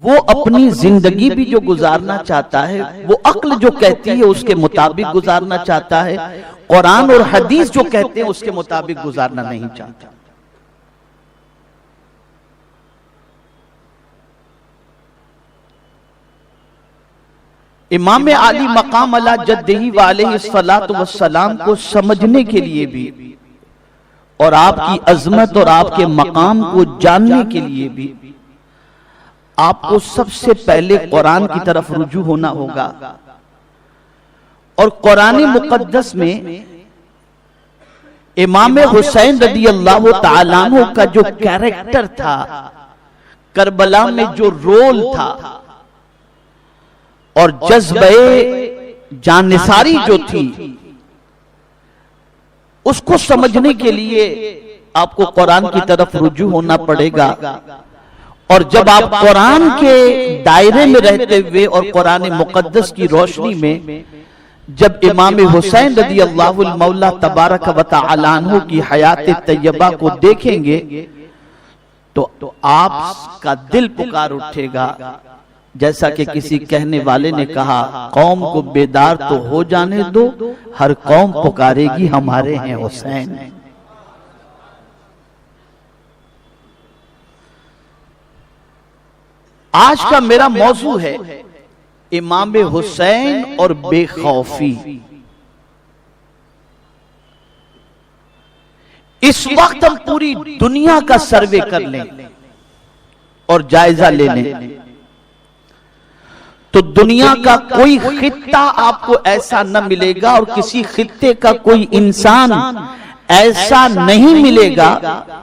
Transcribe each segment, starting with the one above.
وہ اپنی زندگی بھی جو گزارنا چاہتا ہے وہ عقل جو کہتی ہے اس کے مطابق گزارنا چاہتا ہے، قرآن اور حدیث جو کہتے ہیں اس کے مطابق گزارنا نہیں چاہتا۔ امام علی مقام علی جدہ وعلیہ الصلاۃ والسلام کو سمجھنے کے لیے بھی اور آپ کی عظمت اور آپ کے مقام کو جاننے کے لیے بھی آپ کو سب سے پہلے قرآن کی طرف رجوع ہونا ہوگا، اور قرآن مقدس میں امام حسین رضی اللہ تعالیٰ عنہ کا جو کیریکٹر تھا، کربلا میں جو رول تھا اور جذبہ جانثاری جو تھی، اس کو سمجھنے کے لیے آپ کو قرآن کی طرف رجوع ہونا پڑے گا۔ اور جب آپ قرآن کے دائرے میں رہتے ہوئے اور قرآن مقدس کی روشنی میں جب امام حسین رضی اللہ المولا تبارک و تعالی عنہ کی حیات طیبہ کو دیکھیں گے تو آپ کا دل پکار اٹھے گا، جیسا کہ کسی کہنے والے نے کہا، قوم کو بیدار تو ہو جانے دو، ہر قوم پکارے گی ہمارے ہیں حسین۔ آج کا میرا موضوع ہے امام حسین اور بے خوفی۔ اس وقت ہم پوری دنیا کا سروے کر لیں اور جائزہ لے لیں تو دنیا کا کوئی خطہ آپ کو ایسا نہ ملے گا اور کسی خطے کا کوئی انسان ایسا نہیں ملے گا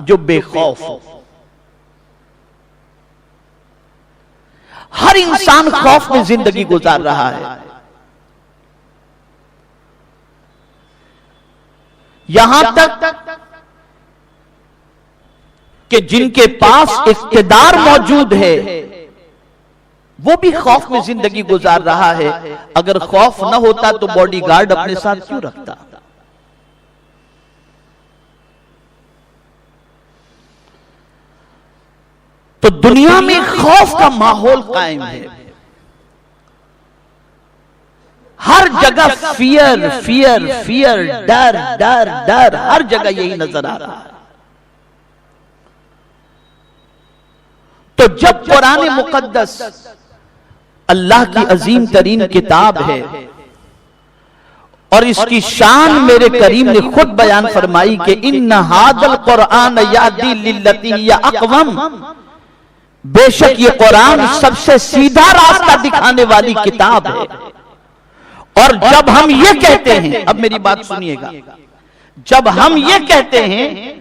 جو بے خوف ہو۔ ہر انسان خوف میں زندگی گزار رہا ہے۔ یہاں تک کہ جن کے پاس اقتدار موجود ہے وہ بھی خوف میں زندگی گزار رہا ہے۔ اگر خوف نہ ہوتا تو باڈی گارڈ اپنے ساتھ کیوں رکھتا؟ تو دنیا میں خوف کا ماحول قائم ہے، ہر جگہ فیئر فیئر فیئر، ڈر ڈر ڈر، ہر جگہ یہی نظر آ رہا ہے۔ تو جب قرآن مقدس اللہ کی عظیم ترین کتاب ہے اور اس کی شان میرے کریم نے خود بیان فرمائی کہ ان ھذا القرآن یہدی للتی ہی اقوم، بے شک یہ قرآن سب سے سیدھا راستہ دکھانے والی کتاب ہے۔ اور جب ہم یہ کہتے ہیں، اب میری بات سنیے گا، جب ہم یہ کہتے ہیں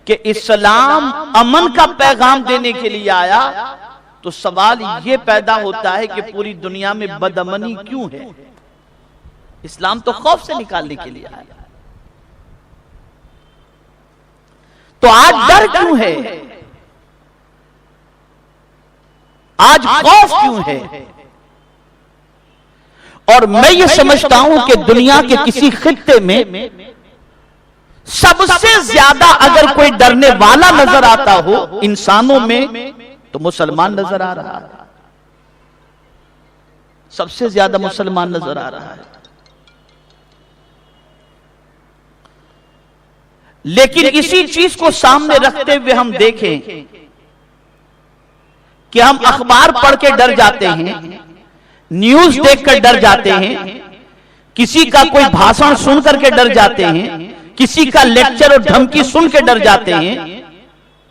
کہ اسلام امن کا پیغام دینے کے لیے آیا تو سوال یہ پیدا ہوتا ہے کہ پوری دنیا میں بدامنی کیوں ہے؟ اسلام تو خوف سے نکالنے کے لیے آیا، تو آج ڈر کیوں ہے؟ آج خوف کیوں ہے؟ اور میں یہ سمجھتا ہوں کہ دنیا کے کسی خطے میں سب سے زیادہ اگر کوئی ڈرنے والا نظر آتا ہو انسانوں میں تو مسلمان نظر آ رہا ہے، سب سے زیادہ مسلمان نظر آ رہا ہے۔ لیکن اسی چیز کو سامنے رکھتے ہوئے ہم دیکھیں کہ ہم اخبار پڑھ کے ڈر جاتے ہیں، نیوز دیکھ کر ڈر جاتے ہیں، کسی کا کوئی بھاشن سن کر کے ڈر جاتے ہیں، کسی کا لیکچر اور دھمکی سن کے ڈر جاتے ہیں۔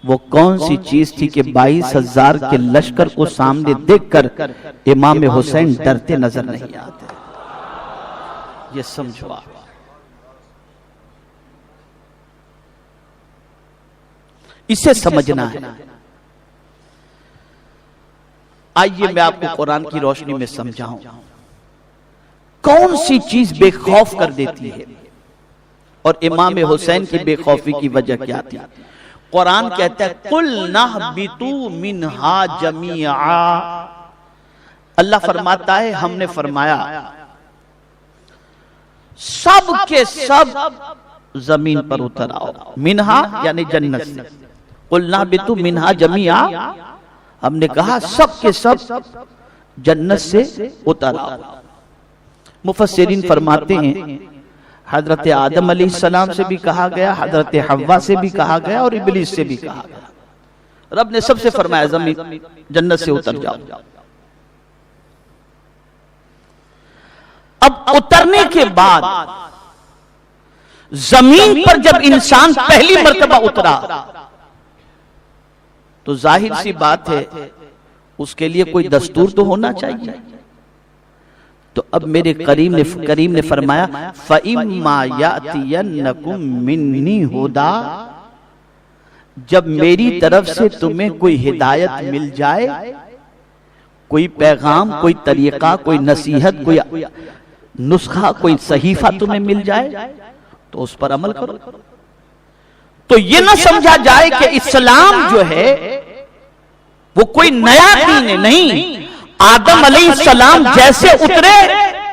وہ کون سی چیز تھی کہ 22,000 کے لشکر کو سامنے دیکھ کر امام حسین ڈرتے نظر نہیں آتے؟ یہ سمجھو آپ، اسے سمجھنا ہے۔ آئیے میں آپ کو قرآن کی روشنی میں سمجھاؤں کون سی چیز بے خوف کر دیتی ہے اور امام حسین کی بے خوفی کی وجہ کیا تھی۔ قرآن کہتا ہے قُلْنَا اهْبِطُوا مِنْهَا جَمِيعًا، اللہ فرماتا ہے ہم نے فرمایا سب کے سب زمین پر اتر آؤ، منہا یعنی جنت سے، قُلْنَا اهْبِطُوا مِنْهَا جَمِيعًا، ہم نے کہا سب کے سب جنت سے اتر آؤ۔ مفسرین فرماتے ہیں حضرت آدم علیہ السلام سے بھی کہا گیا، حضرت حوا سے بھی کہا گیا، اور ابلیس سے بھی کہا گیا۔ رب نے سب سے فرمایا زمین جنت سے اتر جاؤ۔ اب اترنے کے بعد زمین پر جب انسان پہلی مرتبہ اترا تو ظاہر سی بات ہے اس کے لیے کوئی دستور تو ہونا چاہیے۔ تو اب میرے کریم نے فرمایا فَإِمَّا يَأْتِيَنَّكُم مِّنِّي هُدًى، جب میری طرف سے تمہیں کوئی ہدایت مل جائے، کوئی پیغام، کوئی طریقہ، کوئی نصیحت، کوئی نسخہ، کوئی صحیفہ تمہیں مل جائے تو اس پر عمل کرو۔ تو یہ نہ سمجھا جائے کہ اسلام جو ہے وہ کوئی نیا دین ہے، نہیں۔ آدم علیہ السلام جیسے اترے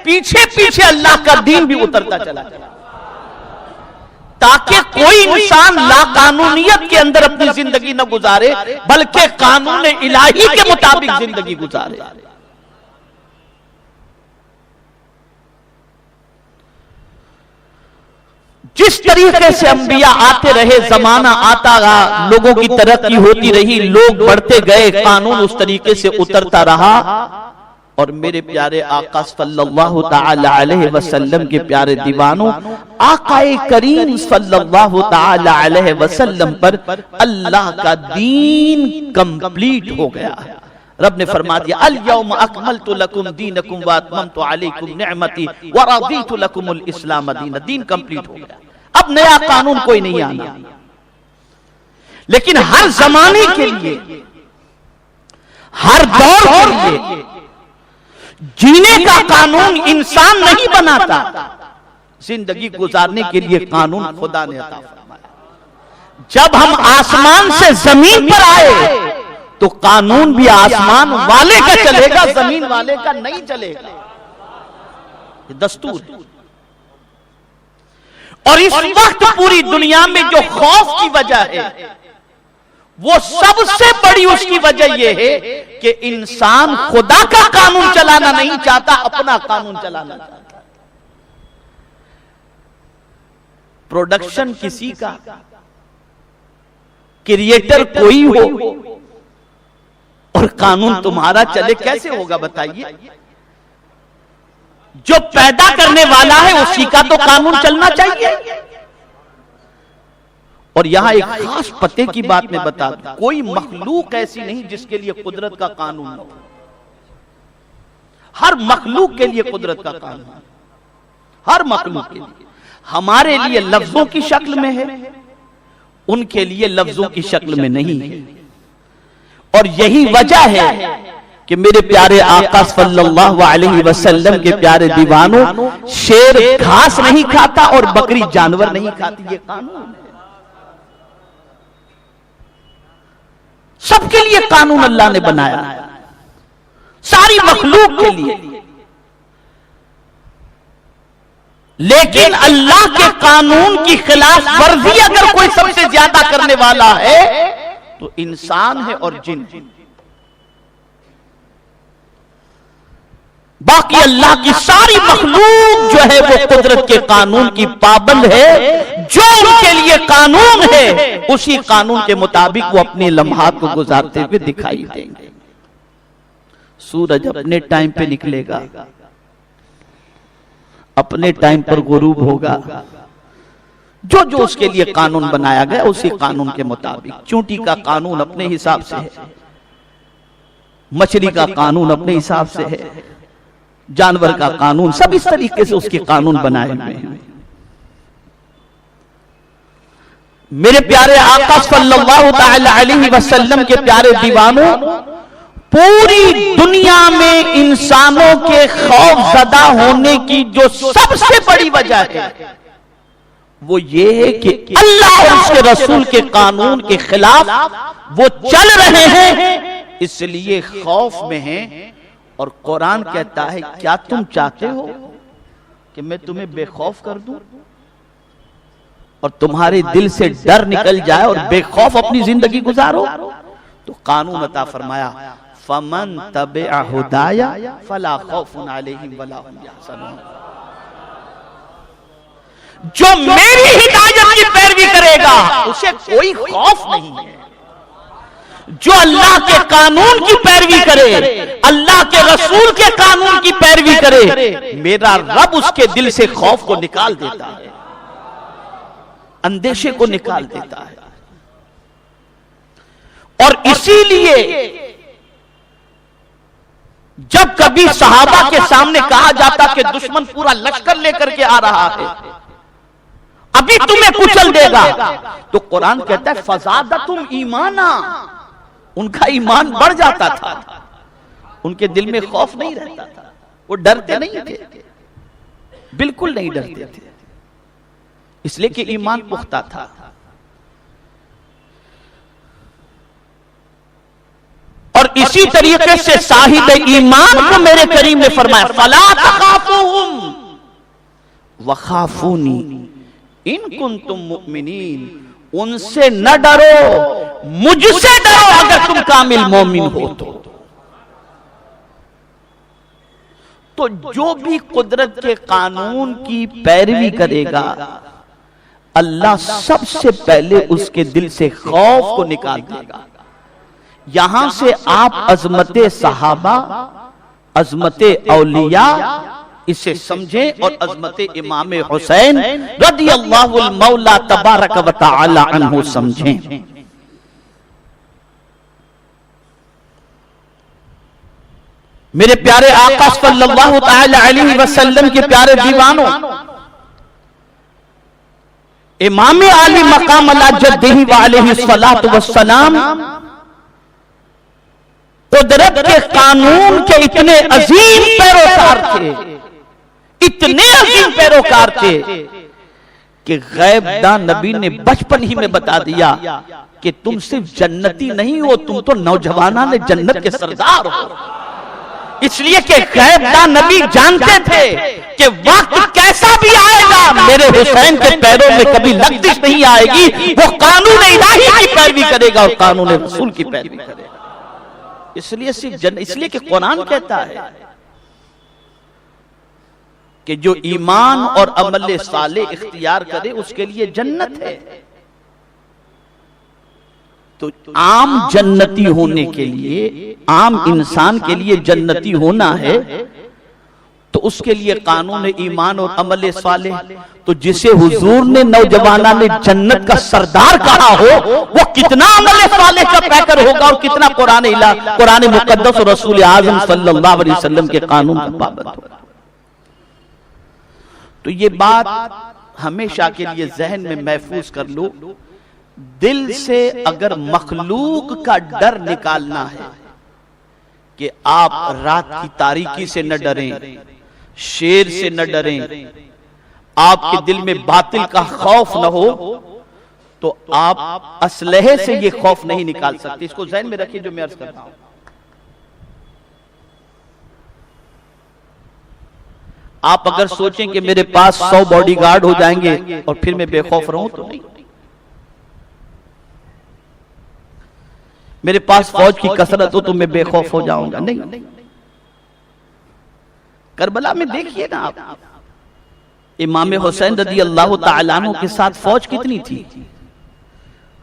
پیچھے پیچھے اللہ کا دین بھی اترتا چلا گیا، تاکہ کوئی انسان لا قانونیت کے اندر اپنی زندگی نہ گزارے بلکہ قانون الہی کے مطابق زندگی گزارے۔ جس طریقے سے انبیاء آتے رہے، زمانہ آتا رہا، لوگوں کی ترقی ہوتی رہی، لوگ بڑھتے گئے، قانون اس طریقے سے اترتا رہا، اور میرے پیارے آقا صلی اللہ تعالی علیہ وسلم کے پیارے دیوانوں، آقا کریم صلی اللہ تعالی علیہ وسلم پر اللہ کا دین کمپلیٹ ہو گیا۔ رب نے فرما دیا الیوم اکملت لکم دینکم واتممت علیکم نعمتی ورضیت لکم الاسلام دینا۔ دین کمپلیٹ ہو گیا، اب نیا قانون کوئی نہیں آنا۔ لیکن ہر زمانے کے لیے، ہر دور کے لیے جینے کا قانون انسان نہیں بناتا، زندگی گزارنے کے لیے قانون خدا نے عطا فرمایا۔ جب ہم آسمان سے زمین پر آئے تو قانون بھی آسمان والے کا چلے گا، زمین والے کا نہیں چلے گا، یہ دستور ہے۔ اور اس وقت پوری دنیا میں جو خوف کی وجہ ہے وہ سب سے بڑی اس کی وجہ یہ ہے کہ انسان خدا کا قانون چلانا نہیں چاہتا، اپنا قانون چلانا چاہتا۔ پروڈکشن کسی کا، کریٹر کوئی ہو اور قانون تمہارا چلے، کیسے ہوگا بتائیے؟ جو پیدا کرنے والا ہے اسی کا تو قانون چلنا چاہیے۔ اور یہاں ایک خاص پتے کی بات میں بتا دوں، کوئی مخلوق ایسی نہیں جس کے لیے قدرت کا قانون ہو۔ ہر مخلوق کے لیے قدرت کا قانون، ہر مخلوق کے لیے۔ ہمارے لیے لفظوں کی شکل میں ہے، ان کے لیے لفظوں کی شکل میں نہیں ہے۔ اور یہی وجہ ہے کہ میرے پیارے آقا صلی اللہ علیہ وسلم کے پیارے دیوانوں، شیر گھاس نہیں کھاتا اور بکری جانور نہیں کھاتی، یہ قانون ہے۔ سب کے لیے قانون اللہ نے بنایا، ساری مخلوق کے لیے۔ لیکن اللہ کے قانون کی خلاف ورزی اگر کوئی سب سے زیادہ کرنے والا ہے تو انسان ہے اور جن۔ باقی اللہ کی ساری مخلوق جو ہے وہ قدرت کے قانون کی پابند ہے، جو ان کے لیے قانون ہے اسی قانون کے مطابق وہ اپنے لمحات کو گزارتے ہوئے دکھائی دیں گے۔ سورج اپنے ٹائم پہ نکلے گا، اپنے ٹائم پر غروب ہوگا، جو جو اس کے لیے قانون بنایا گیا اسی قانون کے مطابق۔ چونٹی کا قانون اپنے حساب سے ہے، مچھلی کا قانون اپنے حساب سے ہے، جانور کا قانون، سب اس طریقے سے اس کے قانون بنائے ہوئے ہیں۔ میرے پیارے آقا صلی اللہ تعالی علیہ وسلم کے پیارے دیوانوں، پوری دنیا میں انسانوں کے خوف زدہ ہونے کی جو سب سے بڑی وجہ ہے وہ یہ ہے کہ اللہ اور اس کے رسول کے قانون کے خلاف وہ چل رہے ہیں، اس لیے خوف میں ہیں۔ اور قرآن کہتا ہے کیا تم چاہتے ہو کہ میں تمہیں بے خوف کر دوں اور تمہارے دل سے ڈر نکل جائے اور بے خوف اپنی زندگی گزارو؟ تو قانون عطا فرمایا فمن تبع ہدایا فلا خوف علیہم ولا هم يحزنون. جو میری ہدایت کی پیروی کرے گا اسے کوئی خوف نہیں ہے. جو اللہ کے قانون کی پیروی کرے، اللہ کے رسول کے قانون کی پیروی کرے، میرا رب اس کے دل سے خوف کو نکال دیتا ہے، اندیشے کو نکال دیتا ہے. اور اسی لیے جب کبھی صحابہ کے سامنے کہا جاتا کہ دشمن پورا لشکر لے کر کے آ رہا ہے، ابھی تمہیں کچل دے گا، تو قرآن کہتا ہے فزادتہم ایمانا، ان کا ایمان بڑھ جاتا تھا، ان کے دل میں خوف نہیں رہتا تھا، وہ ڈرتے نہیں تھے، بالکل نہیں ڈرتے تھے، اس لیے کہ ایمان پختہ تھا. اور اسی طریقے سے صاحب ایمان کو میرے کریم نے فرمایا فلا تخافوہم وخافونی ان کنتم مؤمنین، ان سے نہ ڈرو، مجھ سے ڈرو اگر تم کامل مومن ہو تو جو بھی قدرت کے قانون کی پیروی کرے گا اللہ سب سے پہلے اس کے دل سے خوف کو نکال دے گا. یہاں سے آپ عظمت صحابہ، عظمت اولیاء اسے سمجھیں اور عظمت امام حسین رضی اللہ المولا تبارک و تعالی عنہ سمجھیں. میرے پیارے آقا صلی اللہ تعالی علیہ وسلم کے پیارے دیوانوں، امام عالی مقام علی جدہ وعلیہ الصلاۃ والسلام قدرت کے قانون کے اتنے عظیم پیروکار تھے، اتنے عظیم پیروکار تھے کہ غیب دان نبی نے بچپن ہی میں بتا دیا کہ تم صرف جنتی نہیں ہو، تم تو نوجوانان جنت کے سردار ہو. اس لیے کہ غیب دان نبی جانتے تھے کہ وقت کیسا بھی آئے گا میرے حسین کے پیروں میں کبھی لغزش نہیں آئے گی، وہ قانون الہی کی پیروی کرے گا اور قانون رسول کی پیروی کرے گا. اس لیے کہ قرآن کہتا ہے کہ جو ایمان اور عمل صالح اختیار کرے اس کے لیے جنت ہے. تو عام جنتی ہونے کے لیے، عام انسان کے لیے جنتی ہونا ہے تو اس کے لیے قانون ایمان اور عمل صالح. تو جسے حضور نے نوجوانہ نے جنت کا سردار کہا ہو وہ کتنا عمل صالح کا پیکر ہوگا اور کتنا قرآن مقدس اور رسول اعظم صلی اللہ علیہ وسلم کے قانون کا پابند ہوگا. تو یہ بات ہمیشہ کے لیے ذہن میں محفوظ کر لو، دل سے اگر مخلوق کا ڈر نکالنا ہے کہ آپ رات کی تاریکی سے نہ ڈریں، شیر سے نہ ڈریں، آپ کے دل میں باطل کا خوف نہ ہو، تو آپ اسلحے سے یہ خوف نہیں نکال سکتے. اس کو ذہن میں رکھیے جو میں عرض کرتا ہوں. آپ اگر سوچیں کہ میرے پاس 100 باڈی گارڈ ہو جائیں گے اور پھر میں بے خوف رہوں تو نہیں. میرے پاس فوج کی کثرت ہو تو میں بے خوف ہو جاؤں گا نہیں. کربلا میں دیکھیے نا آپ، امام حسین رضی اللہ تعالیٰ عنہ کے ساتھ فوج کتنی تھی،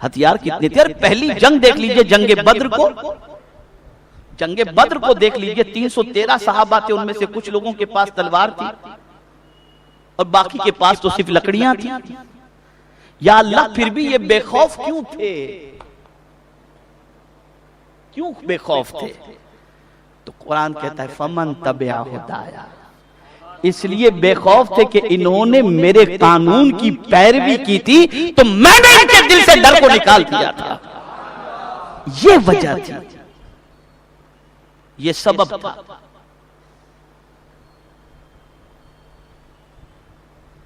ہتھیار کتنے تھے. اور پہلی جنگ دیکھ لیجئے، جنگ بدر کو دیکھ لیجئے، 313 صحابہ تھے، ان میں سے کچھ لوگوں کے پاس تلوار تھی اور باقی کے پاس تو صرف لکڑیاں تھیں. یا اللہ پھر بھی یہ بے خوف کیوں تھے؟ کیوں بے خوف تھے؟ تو قرآن کہتا ہے فمن تبع ہدایا، اس لیے بے خوف تھے کہ انہوں نے میرے قانون کی پیروی کی تھی تو میں نے ان کے دل سے ڈر کو نکال دیا تھا. یہ وجہ تھی، یہ سبب تھا.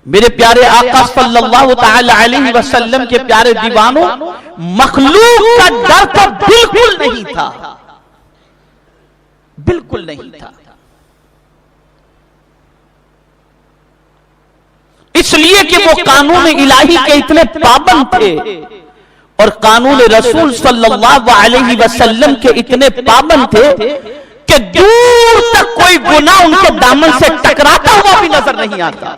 میرے پیارے آقا صلی اللہ تعالی علیہ وسلم کے پیارے دیوانوں، مخلوق کا ڈر تو بالکل نہیں تھا، بالکل نہیں تھا. اس لیے کہ وہ قانون الہی کے اتنے پابند تھے اور قانون رسول صلی اللہ علیہ وسلم کے اتنے پابند تھے کہ دور تک کوئی گناہ ان کے دامن سے ٹکراتا ہوا بھی نظر نہیں آتا.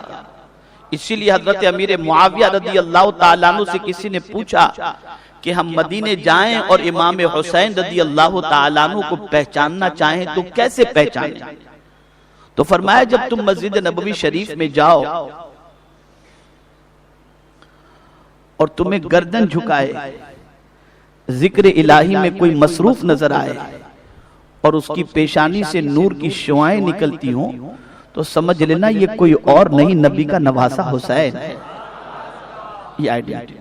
اسی لیے حضرت امیر معاویہ رضی اللہ تعالیٰ عنہ سے کسی نے پوچھا کہ ہم مدینے جائیں اور امام حسین رضی اللہ تعالیٰ عنہ کو پہچاننا چاہیں تو کیسے پہچانیں؟ تو فرمایا جب تم مسجد نبوی شریف میں جاؤ اور تمہیں گردن جھکائے ذکر الہی میں کوئی مصروف نظر آئے اور اس کی پیشانی سے نور کی شعائیں نکلتی ہوں تو سمجھ لینا یہ کوئی اور نہیں نبی کا نواسا حسین ہے. یہ آئیڈینٹی.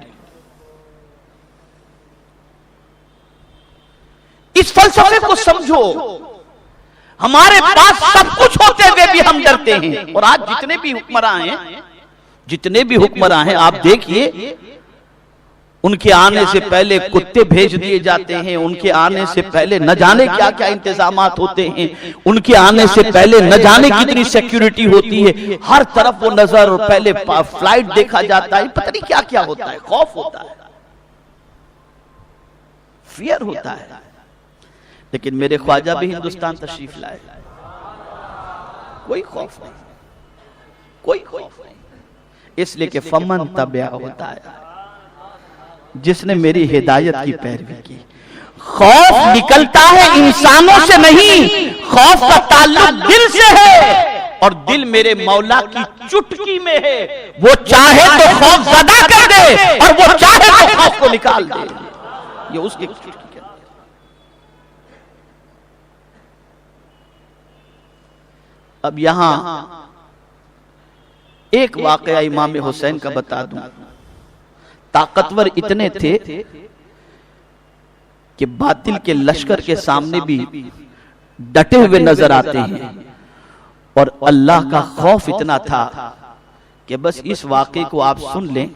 اس فلسفے کو سمجھو. ہمارے پاس سب کچھ ہوتے ہوئے بھی ہم ڈرتے ہیں. اور آج جتنے بھی حکمراں ہیں آپ دیکھیے ان کے آنے سے پہلے کتے بھیج دیے جاتے ہیں, ان کے آنے سے پہلے نہ جانے کیا کیا انتظامات ہوتے ہیں, ان کے آنے سے پہلے نہ جانے کتنی سیکیورٹی ہوتی ہے, ہر طرف وہ نظر, اور پہلے فلائٹ دیکھا جاتا ہے, پتہ نہیں کیا کیا ہوتا ہے, خوف ہوتا ہے, فیئر ہوتا ہے. لیکن میرے خواجہ بھی ہندوستان تشریف لائے, کوئی خوف نہیں, کوئی خوف نہیں, اس لیے کہ فمن تبع ہوتا ہے جس نے میری ہدایت کی پیروی کی. خوف نکلتا ہے انسانوں سے نہیں, خوف کا تعلق دل سے ہے, اور دل میرے مولا کی چٹکی میں ہے. وہ چاہے تو خوف زدہ کر دے اور وہ چاہے تو خوف کو نکال دے. یہ اس کی چٹکی ہے. اب یہاں ایک واقعہ امام حسین کا بتا دوں. طاقتور اتنے تھے کہ باطل کے لشکر کے سامنے بھی ڈٹے ہوئے نظر آتے ہیں, اور اللہ کا خوف اتنا تھا کہ بس اس واقعے کو آپ سن لیں,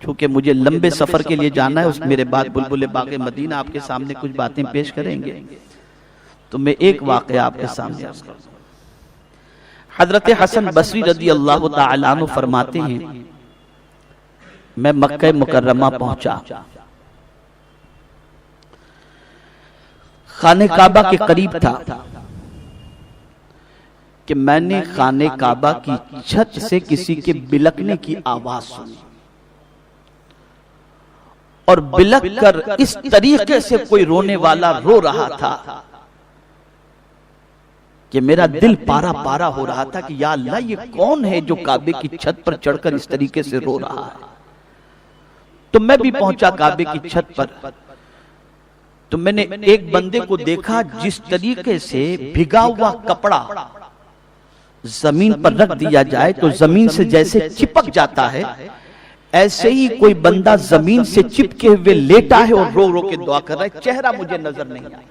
چونکہ مجھے لمبے سفر کے لیے جانا ہے. اس میرے بعد بلبل باغ مدینہ آپ کے سامنے کچھ باتیں پیش کریں گے, تو میں ایک واقعہ آپ کے سامنے عرض کروں. حضرت حسن بصری رضی اللہ تعالیٰ عنہ فرماتے ہیں میں مکہ مکرمہ پہنچا, خانہ کعبہ کے قریب تھا کہ میں نے خانہ کعبہ کی چھت سے کسی کے بلکنے کی آواز سنی, اور بلک کر اس طریقے سے کوئی رونے والا رو رہا تھا کہ میرا دل پارا پارا ہو رہا تھا کہ یا اللہ یہ کون ہے جو کعبے کی چھت پر چڑھ کر اس طریقے سے رو رہا ہے. تو میں بھی پہنچا کعبے کی چھت پر, تو میں نے ایک بندے کو دیکھا جس طریقے سے بھگا ہوا کپڑا زمین پر رکھ دیا جائے تو زمین سے جیسے چپک جاتا ہے, ایسے ہی کوئی بندہ زمین سے چپکے ہوئے لیٹا ہے اور رو رو کے دعا کر رہا ہے. چہرہ مجھے نظر نہیں آیا.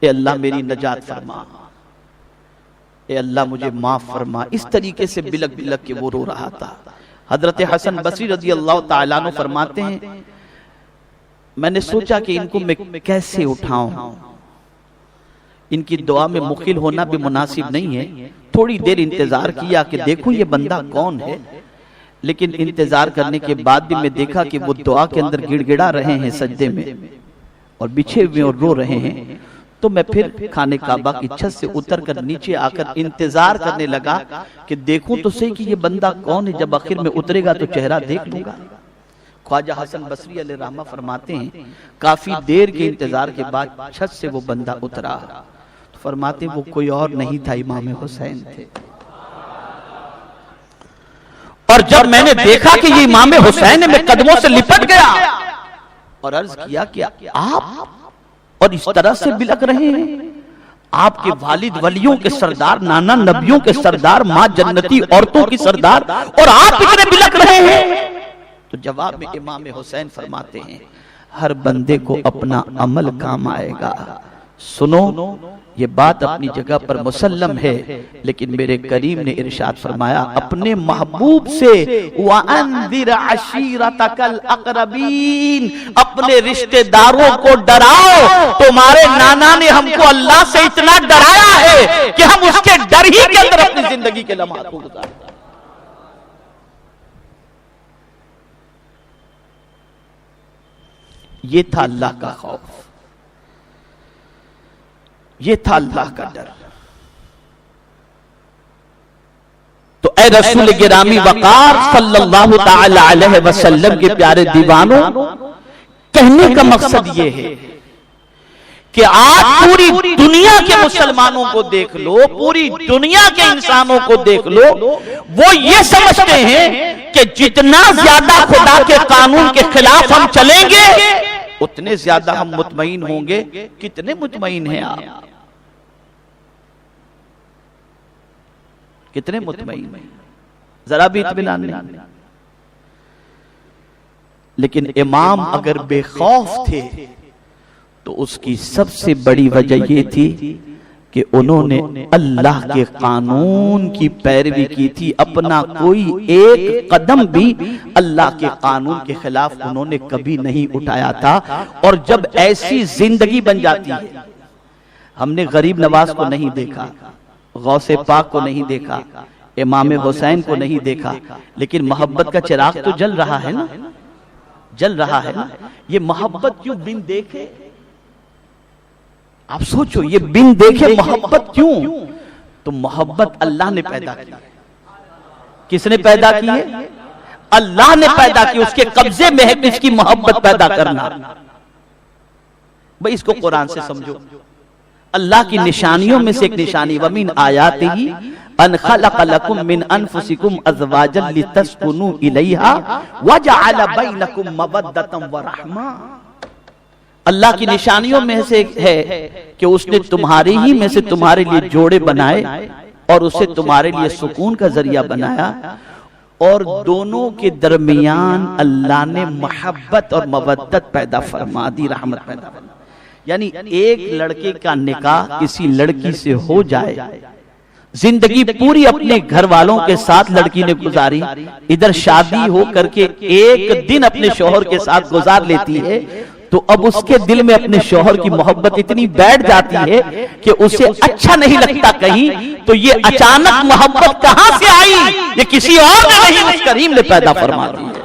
اے اللہ میری نجات فرما, اے اللہ مجھے معاف فرما. اس طریقے سے بلک بلک کے وہ رو رہا تھا. حضرت حسن بصری رضی اللہ تعالیٰ عنہ فرماتے ہیں میں نے سوچا کہ ان کو میں کیسے اٹھاؤں, ان کی دعا میں مخل ہونا بھی مناسب نہیں ہے. تھوڑی دیر انتظار کیا کہ دیکھوں یہ بندہ کون ہے, لیکن انتظار کرنے کے بعد بھی میں دیکھا کہ وہ دعا کے اندر گڑ گڑا رہے ہیں سجدے میں اور بچھے ہوئے اور رو رہے ہیں. تو میں پھر خانہ کعبہ کی چھت سے اتر کر نیچے آ کر انتظار کرنے لگا کہ دیکھوں تو صحیح کہ یہ بندہ کون ہے. جب آخر میں اترے گا تو چہرہ دیکھ لوں گا. خواجہ حسن بصری علیہ رحمہ فرماتے ہیں کافی دیر کے انتظار کے بعد چھت سے وہ بندہ اترا, تو فرماتے ہیں وہ کوئی اور نہیں تھا, امام حسین تھے. اور جب میں نے دیکھا کہ یہ امام حسین ہے میں قدموں سے لپٹ گیا اور عرض کیا کہ آپ اور اس طرح سے بلک رہے ہیں, آپ کے والد ولیوں کے سردار, نانا نبیوں کے سردار, ماں جنتی عورتوں کی سردار, اور آپ اتنے بلک رہے ہیں. تو جواب میں امام حسین فرماتے ہیں ہر بندے کو اپنا عمل کام آئے گا. سنو یہ بات اپنی جگہ پر مسلم ہے, لیکن میرے کریم نے ارشاد فرمایا اپنے محبوب سے وَأَنذِرْ عَشِيرَتَكَ الْأَقْرَبِينَ, اپنے رشتہ داروں کو ڈراؤ. تمہارے نانا نے ہم کو اللہ سے اتنا ڈرایا ہے کہ ہم اس کے ڈر ہی کے اندر اپنی زندگی کے لمحات کو گزارتے ہیں. یہ تھا اللہ کا خوف، یہ تھا اللہ کا ڈر۔ تو اے رسول گرامی وقار صلی اللہ تعالی علیہ وسلم کے پیارے دیوانوں، کہنے کا مقصد یہ ہے کہ آج پوری دنیا کے مسلمانوں کو دیکھ لو، پوری دنیا کے انسانوں کو دیکھ لو، وہ یہ سمجھتے ہیں کہ جتنا زیادہ خدا کے قانون کے خلاف ہم چلیں گے اتنے زیادہ ہم مطمئن ہوں گے۔ کتنے مطمئن ہیں آپ؟ کتنے مطمئن ہیں؟ ذرا بھی اطمینان نہیں۔ لیکن امام اگر بے خوف تھے تو اس کی سب سے بڑی وجہ یہ تھی کہ انہوں نے اللہ کے قانون کی پیروی کی تھی۔ اپنا کوئی ایک قدم بھی اللہ کے قانون کے خلاف انہوں نے کبھی نہیں اٹھایا تھا۔ اور جب ایسی زندگی بن جاتی ہے، ہم نے غریب نواز کو نہیں دیکھا، غوث پاک کو نہیں دیکھا، امام حسین کو نہیں دیکھا، لیکن محبت کا چراغ تو جل رہا ہے نا، جل رہا ہے نا۔ یہ محبت کیوں بن دیکھے؟ آپ سوچو، یہ بن دیکھے محبت کیوں؟ تو محبت اللہ نے پیدا کی۔ کس نے پیدا کی ہے؟ اللہ نے پیدا کی۔ اس کے قبضے میں ہے اس کی محبت پیدا کرنا۔ بھئی اس کو قرآن سے سمجھو۔ اللہ کی نشانیوں میں سے ایک نشانی وَمِنْ آیَاتِهِ أَنْ خَلَقَ لَكُم مِّنْ أَنفُسِكُمْ أَزْوَاجًا لِتَسْكُنُوا إِلَيْهَا وَجَعَلَ بَيْنَكُم مَّوَدَّةً وَرَحْمَةً۔ اللہ کی نشانیوں میں سے ایک ہے کہ اس نے تمہاری ہی میں سے تمہارے لیے جوڑے بنائے اور اسے تمہارے لیے سکون کا ذریعہ بنایا، اور دونوں کے درمیان اللہ نے محبت اور مودت پیدا فرما دی، رحمت پیدا فرما۔ یعنی ایک لڑکے کا نکاح کسی لڑکی سے ہو جائے، زندگی پوری اپنے گھر والوں کے ساتھ لڑکی نے گزاری، ادھر شادی ہو کر کے ایک دن اپنے شوہر کے ساتھ گزار لیتی ہے، تو اب اس کے دل میں اپنے شوہر کی محبت اتنی بیٹھ جاتی ہے کہ اسے اچھا نہیں لگتا کہیں، تو یہ اچانک محبت کہاں سے آئی؟ یہ کسی اور نے نہیں، اس کریم نے پیدا فرما دی ہے۔